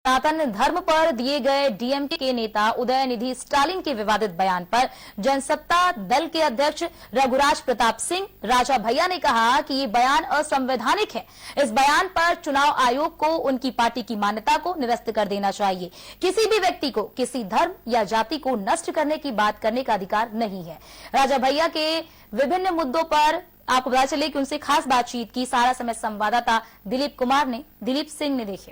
सनातन धर्म पर दिए गए डीएमके के नेता उदयनिधि स्टालिन के विवादित बयान पर जनसत्ता दल के अध्यक्ष रघुराज प्रताप सिंह राजा भैया ने कहा कि ये बयान असंवैधानिक है। इस बयान पर चुनाव आयोग को उनकी पार्टी की मान्यता को निरस्त कर देना चाहिए। किसी भी व्यक्ति को किसी धर्म या जाति को नष्ट करने की बात करने का अधिकार नहीं है। राजा भैया के विभिन्न मुद्दों पर आपको पता चले कि उनसे खास बातचीत की सारा समय संवाददाता दिलीप सिंह ने देखी।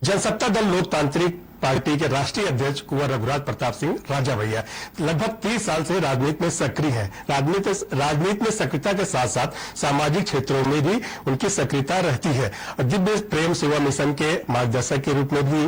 जनसत्ता दल लोकतांत्रिक पार्टी के राष्ट्रीय अध्यक्ष कुंवर रघुराज प्रताप सिंह राजा भैया लगभग 30 साल से राजनीति में सक्रिय है। राजनीति में सक्रियता के साथ साथ सामाजिक क्षेत्रों में भी उनकी सक्रियता रहती है और दिव्य प्रेम सेवा मिशन के मार्गदर्शक के रूप में भी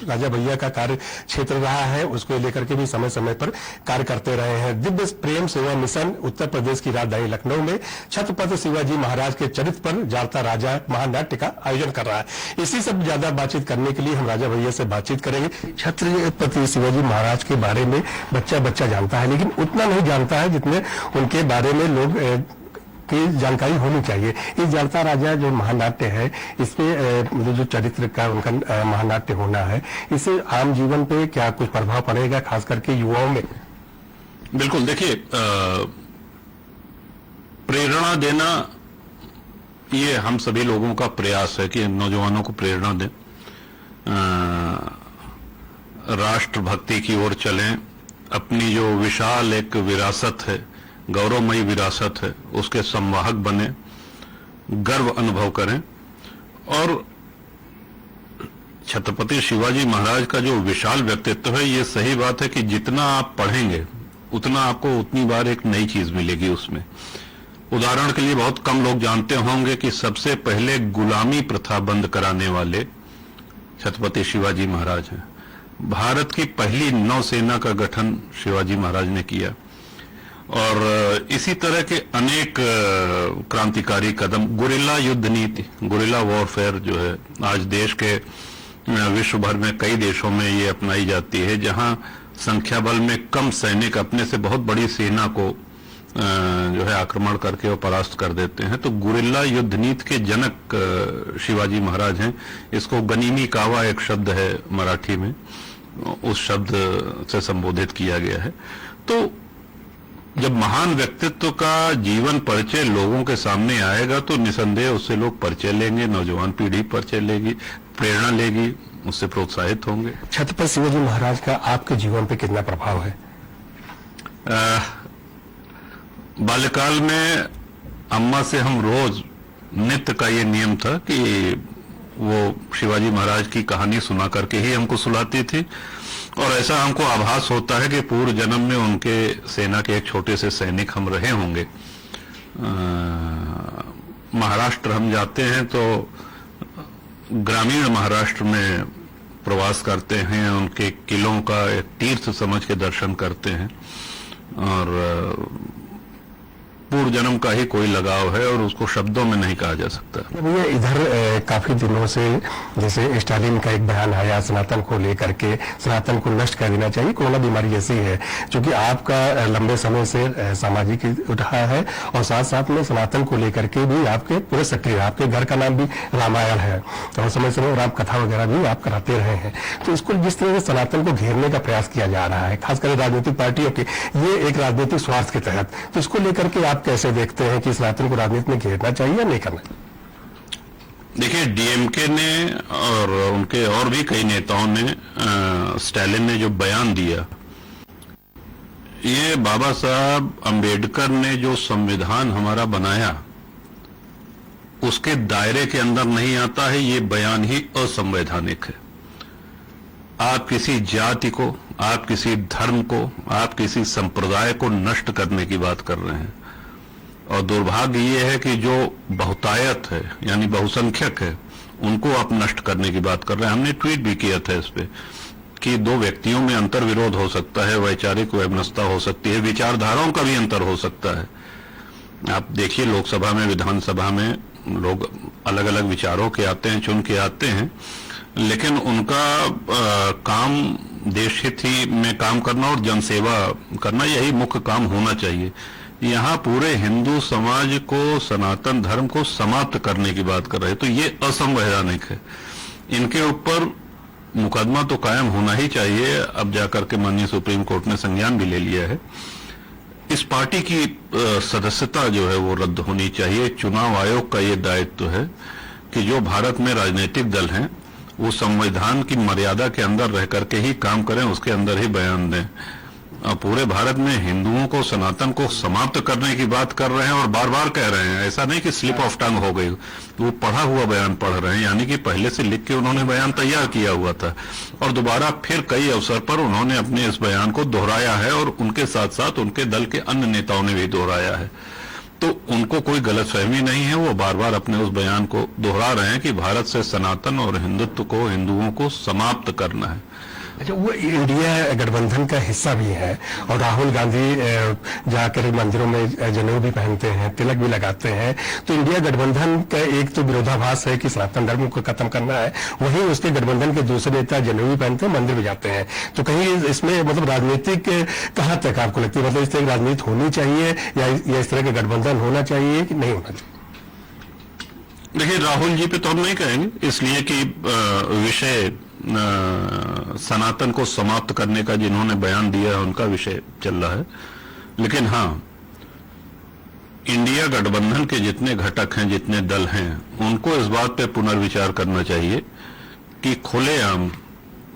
राजा भैया का कार्य क्षेत्र रहा है। उसको लेकर के भी समय समय पर कार्य करते रहे हैं। दिव्य प्रेम सेवा मिशन उत्तर प्रदेश की राजधानी लखनऊ में छत्रपति शिवाजी महाराज के चरित्र पर जाता राजा महानाट्य का आयोजन कर रहा है। इसी सब ज्यादा बातचीत करने के लिए हम राजा भैया से बातचीत करेंगे। छत्रपति शिवाजी महाराज के बारे में बच्चा जानता है, लेकिन उतना नहीं जानता है जितने उनके बारे में लोग की जानकारी होनी चाहिए। इस जाता राजा जो महानाट्य है, इसमें जो चरित्र का उनका महानाट्य होना है, इससे आम जीवन पे क्या कुछ प्रभाव पड़ेगा, खास करके युवाओं में? बिल्कुल, देखिए, प्रेरणा देना ये हम सभी लोगों का प्रयास है कि नौजवानों को प्रेरणा दें, राष्ट्र भक्ति की ओर चलें, अपनी जो विशाल एक विरासत है, गौरवमयी विरासत है, उसके संवाहक बने, गर्व अनुभव करें। और छत्रपति शिवाजी महाराज का जो विशाल व्यक्तित्व है, ये सही बात है कि जितना आप पढ़ेंगे उतना आपको उतनी बार एक नई चीज मिलेगी उसमें। उदाहरण के लिए बहुत कम लोग जानते होंगे कि सबसे पहले गुलामी प्रथा बंद कराने वाले छत्रपति शिवाजी महाराज हैं। भारत की पहली नौसेना का गठन शिवाजी महाराज ने किया और इसी तरह के अनेक क्रांतिकारी कदम, गुरिल्ला युद्ध नीति, गुरिल्ला वॉरफेयर जो है आज देश के विश्व भर में कई देशों में ये अपनाई जाती है, जहां संख्या बल में कम सैनिक अपने से बहुत बड़ी सेना को जो है आक्रमण करके वो परास्त कर देते हैं। तो गुरिल्ला युद्ध नीति के जनक शिवाजी महाराज हैं। इसको गनीमी कावा एक शब्द है मराठी में, उस शब्द से संबोधित किया गया है। तो जब महान व्यक्तित्व का जीवन परिचय लोगों के सामने आएगा तो निसंदेह उससे लोग परिचय लेंगे, नौजवान पीढ़ी परिचय लेगी, प्रेरणा लेगी, उससे प्रोत्साहित होंगे। छत्रपति शिवाजी महाराज का आपके जीवन पे कितना प्रभाव है? बाल्यकाल में अम्मा से हम रोज नित्य का ये नियम था कि वो शिवाजी महाराज की कहानी सुना करके ही हमको सुलाती थी और ऐसा हमको आभास होता है कि पूर्व जन्म में उनके सेना के एक छोटे से सैनिक हम रहे होंगे। महाराष्ट्र हम जाते हैं तो ग्रामीण महाराष्ट्र में प्रवास करते हैं, उनके किलों का एक तीर्थ समझ के दर्शन करते हैं और पूर्व जन्म का ही कोई लगाव है और उसको शब्दों में नहीं कहा जा सकता। भैया इधर काफी दिनों से जैसे स्टालिन का एक बयान आया सनातन को लेकर के, सनातन को नष्ट कर देना चाहिए, कोरोना बीमारी ऐसी है क्योंकि आपका लंबे समय से सामाजिक उठा है और साथ साथ में सनातन को लेकर के भी आपके पूरे सक्रिय, आपके घर का नाम भी रामायण है और समय समय राम कथा वगैरह भी आप कराते रहे हैं। तो इसको जिस तरह से सनातन को घेरने का प्रयास किया जा रहा है, खासकर राजनीतिक पार्टियों के, ये एक राजनीतिक स्वार्थ के तहत, तो इसको लेकर के कैसे देखते हैं कि सनातन को राजनीति में घेरना चाहिए या नहीं करना? देखिए, डीएमके ने और उनके और भी कई नेताओं ने, स्टालिन ने जो बयान दिया, ये बाबा साहब अंबेडकर ने जो संविधान हमारा बनाया उसके दायरे के अंदर नहीं आता है। ये बयान ही असंवैधानिक है। आप किसी जाति को, आप किसी धर्म को, आप किसी संप्रदाय को नष्ट करने की बात कर रहे हैं और दुर्भाग्य ये है कि जो बहुतायत है यानी बहुसंख्यक है उनको आप नष्ट करने की बात कर रहे हैं। हमने ट्वीट भी किया था इस पे कि दो व्यक्तियों में अंतर विरोध हो सकता है, वैचारिक वैमनस्यता हो सकती है, विचारधाराओं का भी अंतर हो सकता है। आप देखिए, लोकसभा में, विधानसभा में लोग अलग अलग विचारों के आते हैं, चुन के आते हैं, लेकिन उनका काम देश हित ही में काम करना और जनसेवा करना, यही मुख्य काम होना चाहिए। यहाँ पूरे हिंदू समाज को, सनातन धर्म को समाप्त करने की बात कर रहे हैं, तो ये असंवैधानिक है। इनके ऊपर मुकदमा तो कायम होना ही चाहिए। अब जाकर के माननीय सुप्रीम कोर्ट ने संज्ञान भी ले लिया है। इस पार्टी की सदस्यता जो है वो रद्द होनी चाहिए। चुनाव आयोग का ये दायित्व है कि जो भारत में राजनीतिक दल हैं वो संविधान की मर्यादा के अंदर रह करके ही काम करें, उसके अंदर ही बयान दें। पूरे भारत में हिंदुओं को, सनातन को समाप्त करने की बात कर रहे हैं और बार बार कह रहे हैं। ऐसा नहीं कि स्लिप ऑफ टंग हो गई, वो पढ़ा हुआ बयान पढ़ रहे हैं, यानी कि पहले से लिख के उन्होंने बयान तैयार किया हुआ था और दोबारा फिर कई अवसर पर उन्होंने अपने इस बयान को दोहराया है और उनके साथ साथ उनके दल के अन्य नेताओं ने भी दोहराया है। तो उनको कोई गलतफहमी नहीं है, वो बार बार अपने उस बयान को दोहरा रहे हैं कि भारत से सनातन और हिंदुत्व को, हिंदुओं को समाप्त करना है। अच्छा, वो इंडिया गठबंधन का हिस्सा भी है और राहुल गांधी जाकर मंदिरों में जनेऊ भी पहनते हैं, तिलक भी लगाते हैं। तो इंडिया गठबंधन का एक तो विरोधाभास है कि सनातन धर्म को खत्म करना है, वहीं उसके गठबंधन के दूसरे नेता जनेऊ भी पहनते हैं, मंदिर भी जाते हैं। तो कहीं इसमें मतलब राजनीतिक कहाँ तक आपको लगती है, मतलब इस तरह की राजनीति होनी चाहिए या इस तरह का गठबंधन होना चाहिए कि नहीं होना चाहिए? देखिए, राहुल जी पे तो हम नहीं कहेंगे, इसलिए कि विषय सनातन को समाप्त करने का जिन्होंने बयान दिया है उनका विषय चल रहा है। लेकिन हाँ, इंडिया गठबंधन के जितने घटक हैं, जितने दल हैं, उनको इस बात पे पुनर्विचार करना चाहिए कि खुलेआम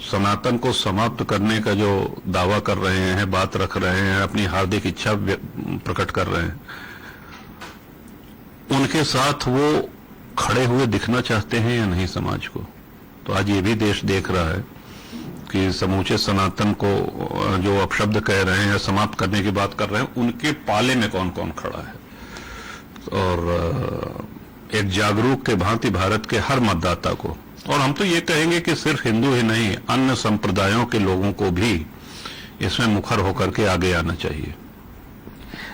सनातन को समाप्त करने का जो दावा कर रहे हैं, बात रख रहे हैं, अपनी हार्दिक इच्छा प्रकट कर रहे हैं, उनके साथ वो खड़े हुए दिखना चाहते हैं या नहीं समाज को। तो आज ये भी देश देख रहा है कि समूचे सनातन को जो अपशब्द कह रहे हैं या समाप्त करने की बात कर रहे हैं, उनके पाले में कौन कौन खड़ा है। और एक जागरूक के भांति भारत के हर मतदाता को, और हम तो ये कहेंगे कि सिर्फ हिंदू ही नहीं, अन्य संप्रदायों के लोगों को भी इसमें मुखर होकर के आगे आना चाहिए।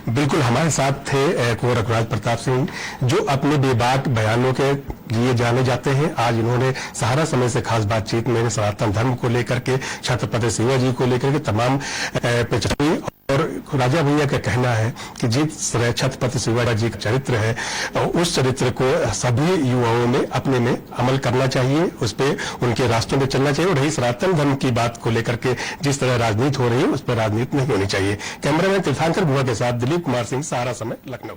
बिल्कुल, हमारे साथ थे कुंवर रघुराज प्रताप सिंह, जो अपने बेबाक बयानों के लिए जाने जाते हैं। आज इन्होंने सहारा समय से खास बातचीत में सनातन धर्म को लेकर के, छत्रपति शिवाजी को लेकर के तमाम पे चर्चा हुई। और राजा भैया का कहना है कि जिस तरह छत्रपति शिवाजी का चरित्र है, उस चरित्र को सभी युवाओं में अपने में अमल करना चाहिए, उस पर उनके रास्तों में चलना चाहिए। और रही सनातन धर्म की बात को लेकर के जिस तरह राजनीति हो रही है, उस पर राजनीति नहीं होनी चाहिए। कैमरामैन तीर्थांकर गुहा के साथ दिलीप कुमार सिंह, सहारा समय, लखनऊ।